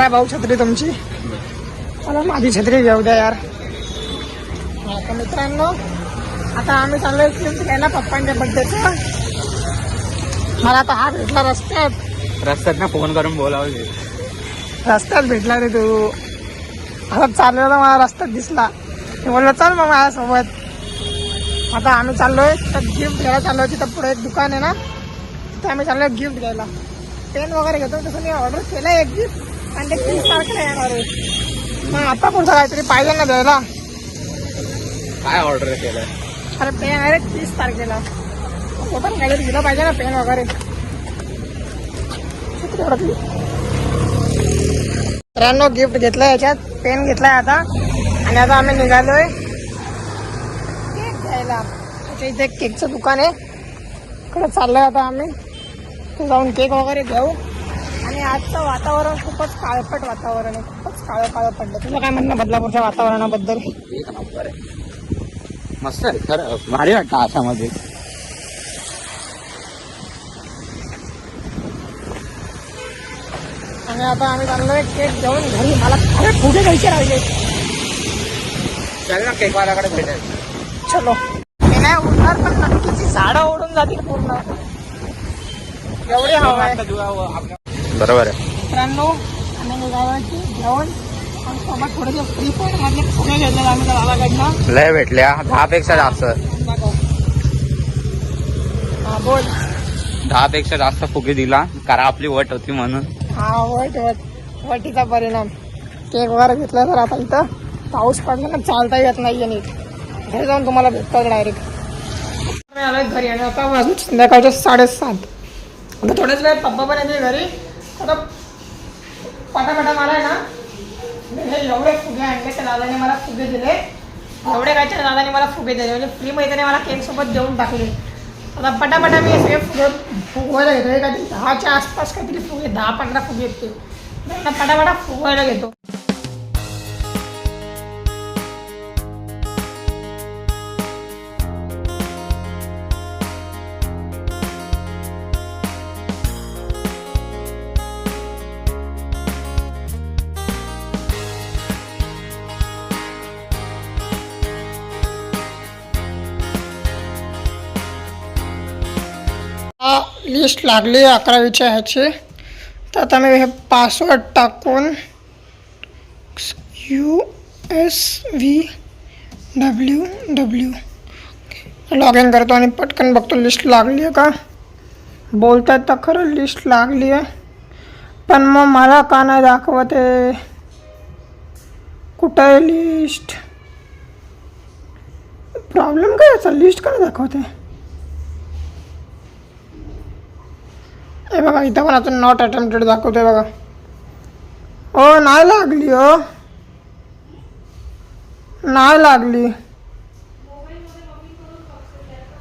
करा भाऊ छत्री तुमची. मला माझी छत्री घेऊ द्या यार. आता मित्रांनो आता आम्ही चाललोय गिफ्ट घ्यायला पप्पांच्या बड्डेचं. मला आता हा भेटला रस्त्यात ना फोन करून बोलावले. रस्त्यात भेटला रे तू. आता चाललेला मला रस्त्यात दिसला. मी बोललो चल मग माझ्यासोबत. आता आम्ही चाललोय तर गिफ्ट घ्यायला चाललोय. तिथं पुढे एक दुकान आहे ना तिथे आम्ही चाललोय गिफ्ट घ्यायला. पेन वगैरे घेतो. तसं मी ऑर्डर केलंय एक गिफ्ट आणि ते 30 तारखेला येणार आहे. मग आता पुढचं काहीतरी पाहिजे ना द्यायला. काय ऑर्डर केलं? अरे पेन आहे 30 तारखेला. तो पण काहीतरी दिलं पाहिजे ना पेन वगैरे. मित्रांनो गिफ्ट घेतलंय याच्यात. पेन घेतलाय आता आणि आता आम्ही निघालोय केक घ्यायला. त्याच्या इथे एक केकचं दुकान आहे. इकडे चाललोय आता आम्ही. जाऊन केक वगैरे घेऊ. आणि आजचं वातावरण खूपच काळपट वातावरण आहे. खूपच काळं पडलं. तुला काय म्हणणं बदलापूरच्या वातावरणाबद्दल? एक नंबर आहे. मस्त आहे खरं. भारी वाटतं आसामध्ये. आणि आता आम्ही चाललोय केक घेऊन घरी. मला खरे फुगे घ्यायचे राहिले. चल ना केकवाल्याकडे भेटायचं. चलो. ते नाही उडणार पण नक्कीची झाडं ओढून जातील पूर्ण. एवढी हवा आहे. बरोबर आहे. मित्रांनो आम्ही निघालो घेऊन आणि सोबत थोडेसे फ्री पण मधले फुगे घेतले आम्ही त्या दादाकडनं. लय भेटल्या 10 पेक्षा जास्त. हा बोल. 10 पेक्षा जास्त फुगे दिला कारण आपली वट होती म्हणून. हा वटीचा परिणाम. केक वगैरे घेतला तर आता इथं पाऊस पडला ना चालता येत नाहीये नीट. घरी जाऊन तुम्हाला भेटतो डायरेक्ट. मी आलोय घरी आणि आता वाजून संध्याकाळचे 7:30. आता थोड्याच वेळात पप्पा पण येते घरी. आता पटापटा मला आहे ना हे एवढे फुगे आणले. त्या दादाने मला फुगे दिले. एवढे काय त्या दादाने मला फुगे दिले म्हणजे फ्री मैत्रीने मला केक सोबत देऊन टाकले. आता पटापटा मी सगळे फुगे फुगवायला घेतो. काहीतरी 10च्या आसपास काहीतरी फुगे 10-15 फुगे आहेत ते. आता पटापटा फुगवायला घेतो. लिस्ट लागली 11वीच्या ह्याची. तर आता मी हे पासवर्ड टाकून USVWW लॉग इन करतो आणि पटकन बघतो लिस्ट लागली आहे का. बोलतात तर खरं लिस्ट लागली आहे पण मग मला का नाही दाखवत आहे. कुठं आहे लिस्ट? प्रॉब्लेम काय याचा? लिस्ट का नाही दाखवत आहे? हे बघा इथं पण आता नॉट अटेम्प्टेड दाखवतोय बघा. ओ नाही लागली. हो नाही लागली.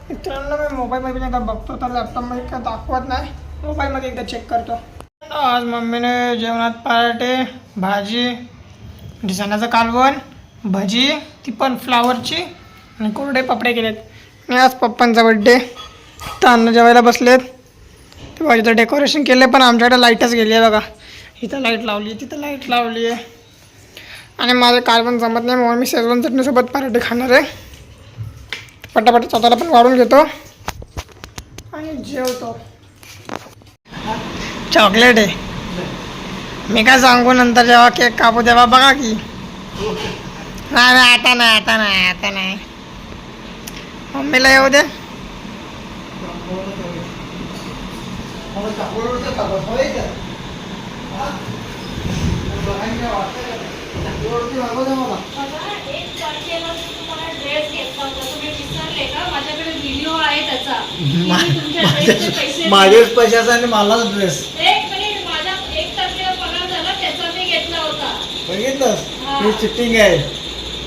मित्रांनो मी मोबाईलमध्ये एकदा बघतो तर लॅपटॉपमध्ये काय दाखवत नाही. मोबाईलमध्ये एकदा चेक करतो. आज मम्मीने जेवणात पराठे, भाजी, ढिसाण्याचं कालवण, भजी ती पण फ्लावरची आणि कोरडे पापडे केलेत. मी आज पप्पांचा बड्डे तर अन्न जेवायला बसलेत. ते बघा इथं डेकोरेशन केलं पण आमच्याकडे लाईटच गेली आहे बघा. इथं लाईट लावली आहे तिथं लाईट लावली आहे. आणि माझं कालवण जमत नाही म्हणून मी शेजवान चटणीसोबत पराठे खाणार आहे. पटापट स्वतःला पण वाढून घेतो आणि जेवतो. चॉकलेट आहे. मी काय सांगू नंतर जेव्हा केक कापू तेव्हा बघा की. नाही आता नाही मम्मीला येऊ दे. माझ्याच पैशाचा आणि मलाच ड्रेस. बघितलं ही चिटिंग आहे.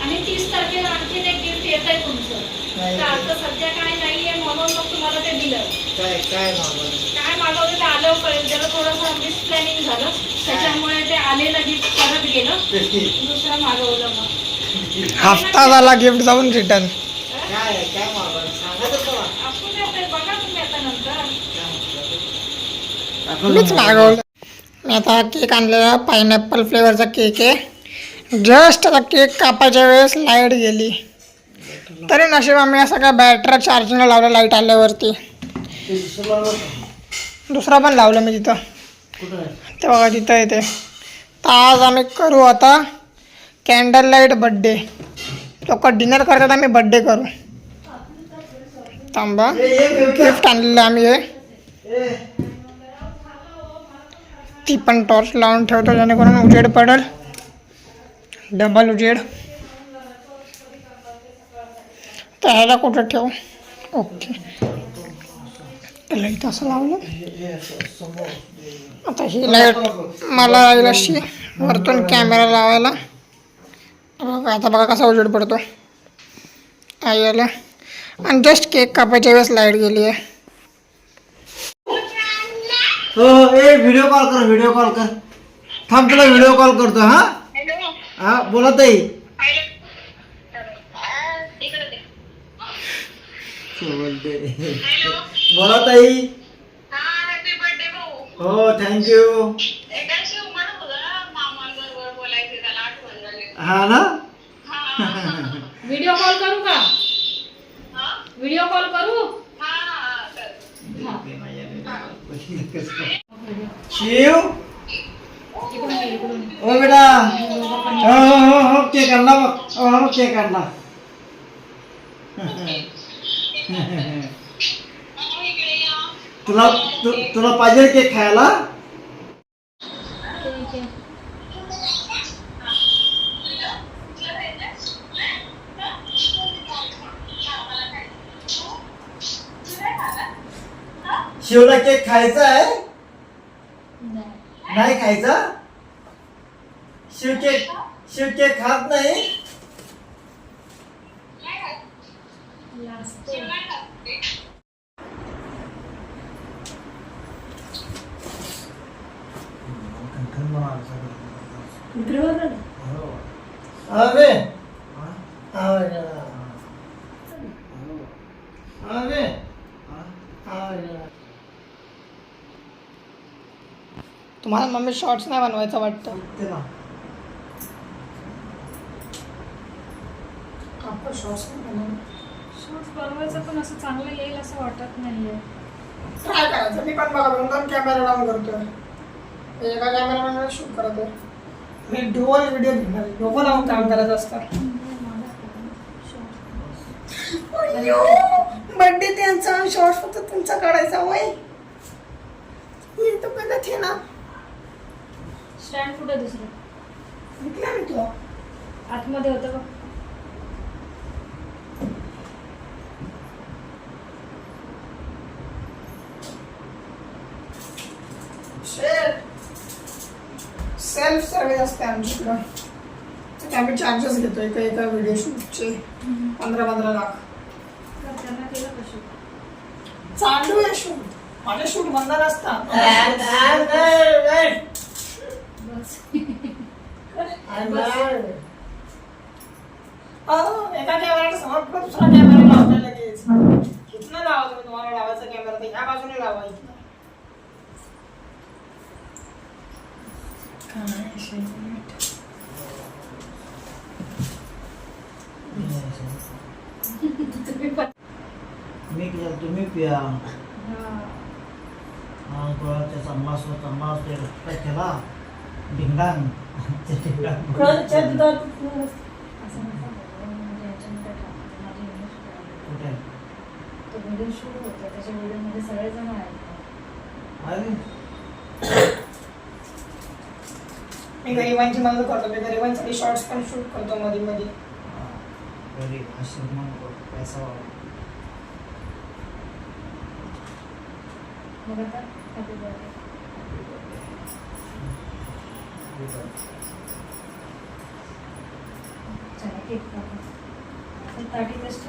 आणि 30 तारखेला आणखीन एक गिफ्ट येत आहे तुमचं. तर आता सध्या काय नाहीये म्हणून मग तुम्हाला ते दिलं. काय मागवलं ते आलं कळेल. जरा थोडंसं मिस प्लॅनिंग झालं त्याच्यामुळे ते आलेलं गिफ्ट परत गेलं. दुसरं मागवलं मग. हफ्ता झाला गिफ्ट जाऊन रिटर्न. काय मागवलं सांगा तर आपण बघा तुम्ही आता नंतर. मीच मागवलं. मी आता केक आणलेला पायनॅपल फ्लेवरचा केक आहे. जस्ट आता केक कापायच्या वेळेस लाईट गेली, तरी नशीब आम्ही असं काय बॅटरी चार्जिंगला लावलं लाईट आल्यावरती. दुसरा पण लावलं मी तिथं, ते बघा तिथं येते. तर आज आम्ही करू आता कॅन्डल लाईट बड्डे. लोक डिनर करतात, आम्ही बड्डे करू. थांबा, गिफ्ट आणलेलं आम्ही हे. ती पण टॉर्च लावून ठेवतो जेणेकरून उजेड पडेल, डबल उजेड. तर ह्याला कुठं ठेवू? ओके, लाईट असं लावलं. आता ही लाईट मला लागेल अशी वरतून कॅमेरा लावायला. बघा आता, बघा कसा उजेड पडतो. आई आल्या आणि जस्ट केक कापायच्या वेळेस लाईट गेली आहे. हो, ए व्हिडिओ कॉल कर, व्हिडिओ कॉल कर. थांब, तुला व्हिडिओ कॉल करतो. हा बोला ताई. बोला ताई. हो, थँक्यू. हा ना. व्हिडिओ कॉल करू का? व्हिडिओ कॉल करू? शिव, ओ बेटा. हो केक आणला बघ. हो केक आणला. तुला पाहिजे केक खायला? शिवला केक खायचा आहे? नाही खायचा? शिव केक खात नाही? अरे तुम्हाला मम्मी शॉर्ट्स नाही बनवायचं वाटतं? शॉर्ट्स बनवायचं पण असं चांगलं येईल असं वाटत नाहीये. ट्राय करायचं. मी पण बघा दोन कॅमेरा लावून करतोय. एका कॅमेरा शूट करतोय. मी डुअल व्हिडिओ घेणार, डोकं लावून काम करायचं असतं. बर्थडे त्यांचा शॉर्ट फक्त तुमचा काढायचा वय. हे तर पहिलं थे ना स्टँड कुठे दुसरं विकला मी तो आतमध्ये होतं बघ. सेल्फ सर्व्हिस असते आमच्याकडं. तर आम्ही चार्जेस घेतो एका व्हिडिओ शूटचे 15-15 लाख. त्यांना केलं कशी चालू आहे शूट. माझे शूट बंद नसतात. एका कॅमेरा समोर दुसरा कॅमेरा लावता लगेच. इथनं लावा तुम्ही, तुम्हाला लावायचा कॅमेरा तर ह्या बाजूने लावा. इथनं तुम्ही पिया. चांगला असतो काय केला ढिंगांग. तो व्हिडिओ शूट होतो, त्याच्या व्हिडिओमध्ये सगळेजण आहेत. मी गरिबांची मदत करतो. मी गरिबांसाठी शॉर्ट्स पण शूट करतो मध्ये मध्ये. पैसा मग आता हॅपी बर्थडे. चला केक कापा. ताटी बेस्ट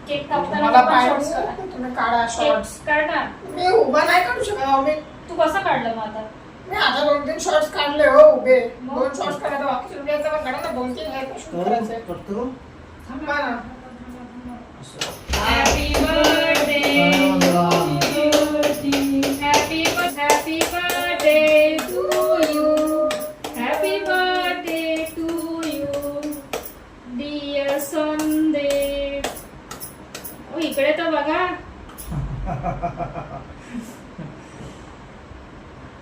केक कापताना मला पण shorts काढा. पाहिजे तुम्ही काढा शॉर्ट्स. केक काढ ना. मी उभा नाही काढू शकत. मी तू कसं काढलं मग आता? मी आता 2-3 शॉर्ट्स काढले हो उभे. 2 शॉर्ट्स काढले. बाकी तुम्ही पण काढा ना. 2-3 आहेत शूट करायचे. थांबा ना. Happy birthday to you. Happy birthday. इकडे तर बघा.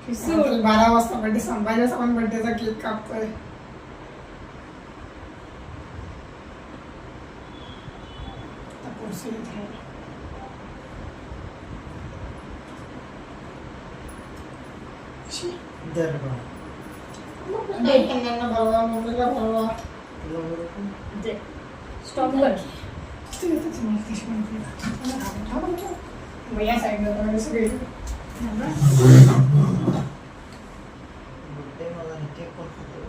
रात्री 12 वाजता बर्थडे संभाजीचा पण बर्थडेचा केक कापतोय. आता पुढची इथे आहे. शी. दर बा. त्यांना बोलवा, मम्मीला बोलवा. दे. स्टॉप कर. मग या साईडला बघा सगळे. ते मला केक पण खातो.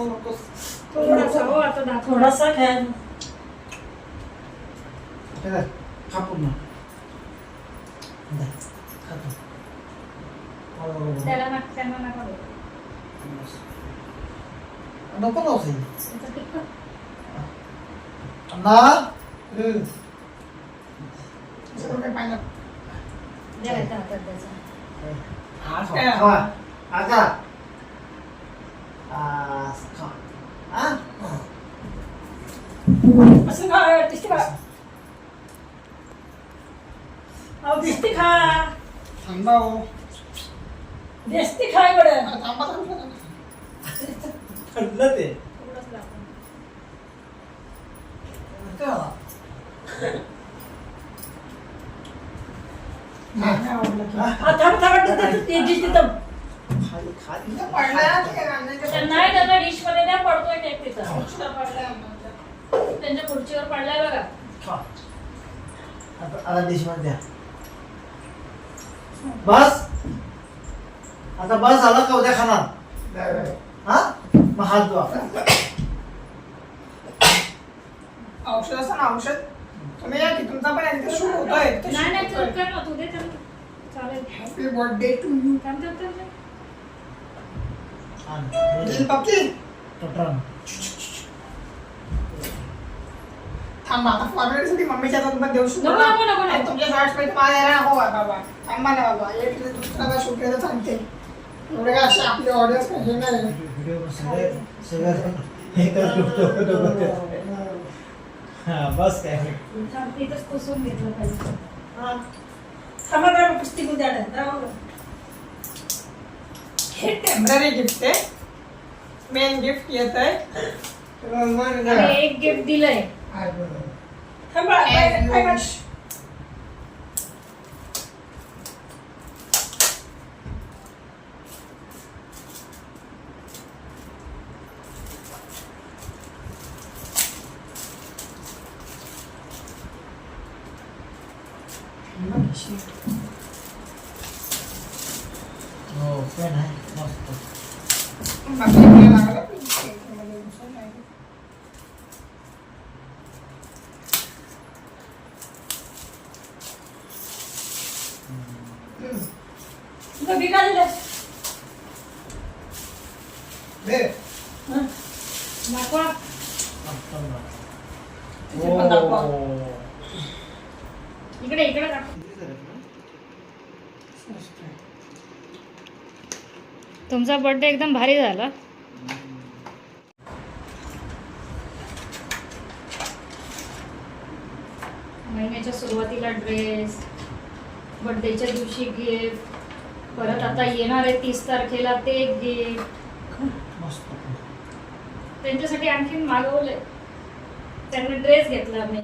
नको. थोडासा हो आता दाखव. थोडासा खाय. खा पूर्ण. खातो. त्याला त्यांना नका देऊ. नको नव्हतं त्याचं तिखट. ना द्या एका हातात त्याचा. आता असं खा. दिसते खा. अहो दिसते खा. थांबा हो. दिसते खाय बरं. थांबा. ठरलं ते थोडंच दाखव. नाही आवडलं की. हा थांब ते दिसते तर. खाली खाली पडलाय ते काय गाण्याच्या नाही त्याला डिश मध्ये द्या. पडतोय केक तिथं. खुर्चीला पडलाय आम्हाला. त्यांच्या खुर्चीवर पडलाय बघा. खा. आता डिश मध्ये द्या. बस आता बस झालं का उद्या खाणार हा मग हात धुवा. औषध असं ना औषध तुम्ही या की तुमचा पण यांचं शूट होतोय. नाही नाही तू कर ना. तू दे त्यांना. चालेल. Happy birthday to you. थांब. दिल पप्पी. टोटल थांबा आता फॉर्मॅलिटीसाठी मम्मीच्या हातात पण देऊ शकतो नको, नको, नको, नको. तुमच्या शॉर्ट्स मध्ये मला यायला नको बाबा. थांबा ना बाबा. एक दुसरा शूट केलं सांगते. एवढे काय असे आपले ऑडियन्स हे नाही. व्हिडिओ सगळे सगळं हे करतो. हा बस काय थांब. तिथंच पुसून घेतलं पाहिजे. हा. थांबा जरा पुस्तिक द्या ना. हे टेम्पररी गिफ्ट आहे. मेन गिफ्ट येत आहे. आणि एक गिफ्ट दिलंय. थांबा. काय कर. हो पेन आहे मस्त. तुला बिगा दिलं. दाखवा. इकडे दाखव. तुमचा बर्थडे एकदम भारी झाला. महिन्याच्या सुरुवातीला ड्रेस, बर्थडेच्या दिवशी गिफ्ट, परत आता येणार आहे 30 तारखेला ते गिफ्ट. मस्त त्यांच्यासाठी आणखीन मागवलंय. त्यांनी ड्रेस घेतला मी.